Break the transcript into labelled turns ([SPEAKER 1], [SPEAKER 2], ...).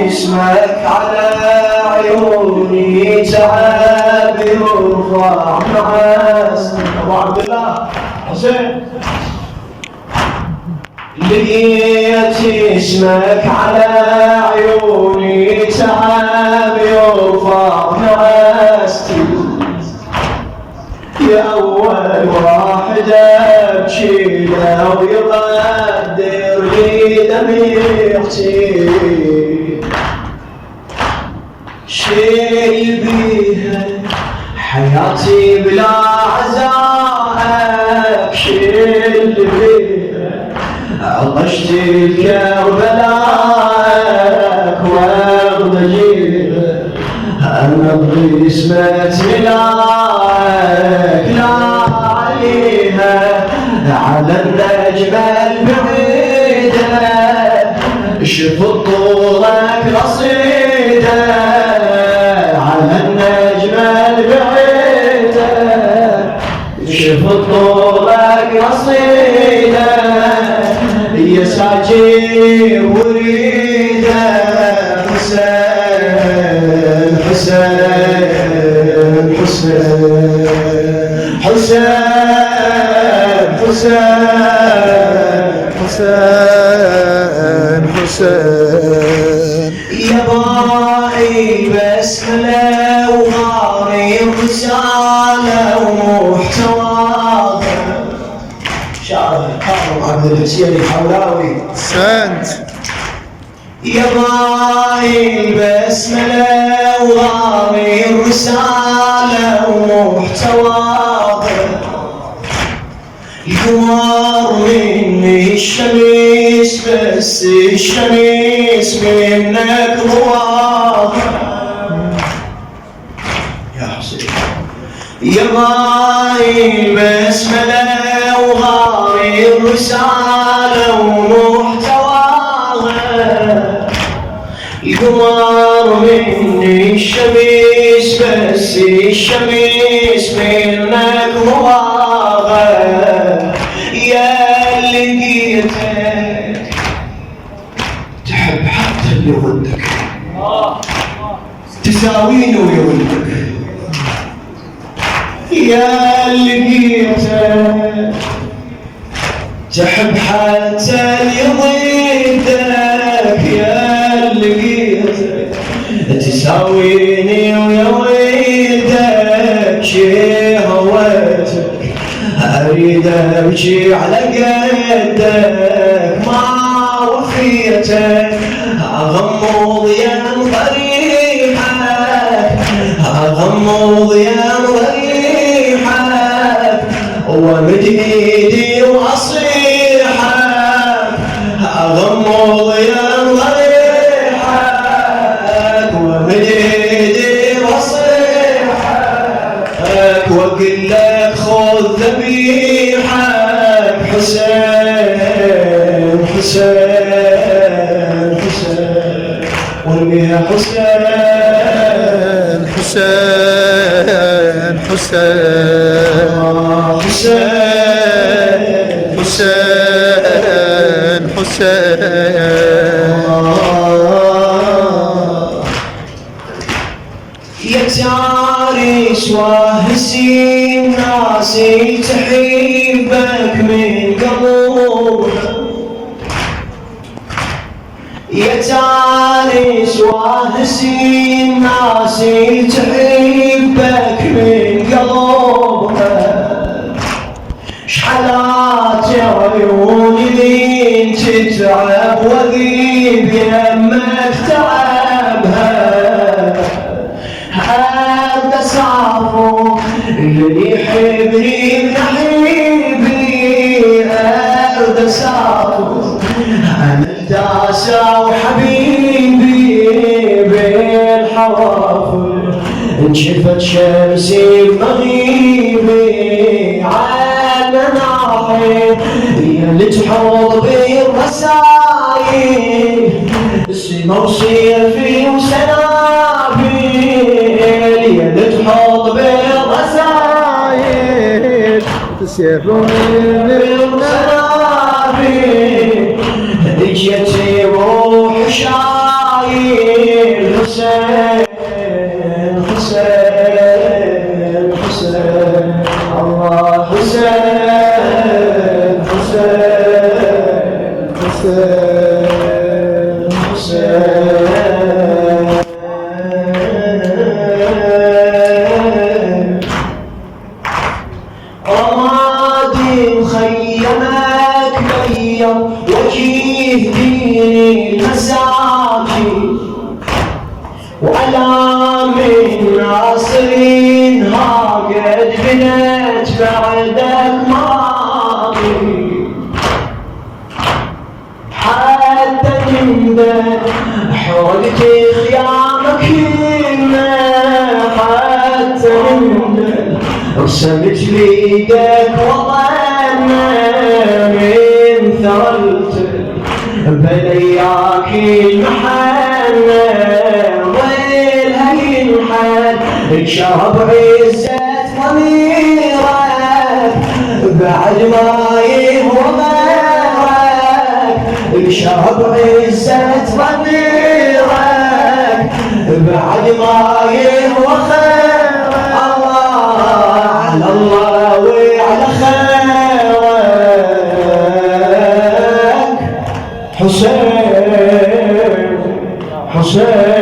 [SPEAKER 1] اسمك على عيوني تعب يرفع نعاس. ابو عبد الله حسين لقيت اسمك على عيوني تعب يرفع نعاس. يا أول واحد أبكي له ويقدر لي دمعتي شيل بيها حياتي بلا عزاء شيل بيها عطشت الكربلاء واغضجيها أنا اسمة ملاك لا عليها على النجمة البعيدة شوف طولك رصيدة على النجمة البعيدة شوف طولك رصيدة يا ساجي وريدة حسين حسين حسين حسين حسين حسين يا باعي بسملة وغاري رسالة ومحتوى شاعر كاظم عبد الحسين الحولاوي
[SPEAKER 2] سنت
[SPEAKER 1] يا باعي بسملة وغاري رسالة ومحتوى القمر مني الشمس بس الشمس منك ضواء يا حسين يا باعي بسملة وغاري الرسالة ومحتواها القمر مني الشمس بس الشمس منك ضواء يا اللي لقيتك تحب حتى اللي ضدك تساويني ويا ولدك يا اللي لقيتك تحب حتى اللي ضدك يا اللي لقيتك تساويني ويا ولدك شي هويتك أريد أبكي على قدك ما وفيتك أغمض يا ضريحك أغمض يا ضريحك ومد إيدي وأصيحك أغمض يا ضريحك ومد إيدي وأصيحك وأقول لك خذ ذبيحك حسين حسين حسين وارميها حسين
[SPEAKER 2] حسين حسين حسين حسين حسين
[SPEAKER 1] يا تاريس واهسي ناسي تحبك من قبل يا تاريس واهسي ناسي تحبك من قبل شحالات عيوني لين تتعب واغيب يمك تعبها هذا صافو اللي يحبني بنحيبي هذا صافو أنا التاسع وحبيبي بالحوافر انشفت شمسي بمغيبي على ناحي هي اللي تحوض بالرسايل السما وصيفي وسنابل هي اللي تحوض بالرسايل
[SPEAKER 2] تسيروني
[SPEAKER 1] بالرسايل جيتي روح شايل إسماعيل حسين حسين حسين الله حسين حسين حسين حسين رمادي مخيمك بيض وجيه ديني المساكين وعلى من ناصرين ها قد بنت بعدك ماضي حتى تندم حرقت خيامك هنا حتى تندم رسمت بيدك وطننا من ثرلت بلياك المحنة ويلها ينحن شرب عزة ضميرك بعد ما يهوى غيرك شرب عزة ضميرك بعد ما يهوى خيرك الله على الله وعلى خيرك حسين حسين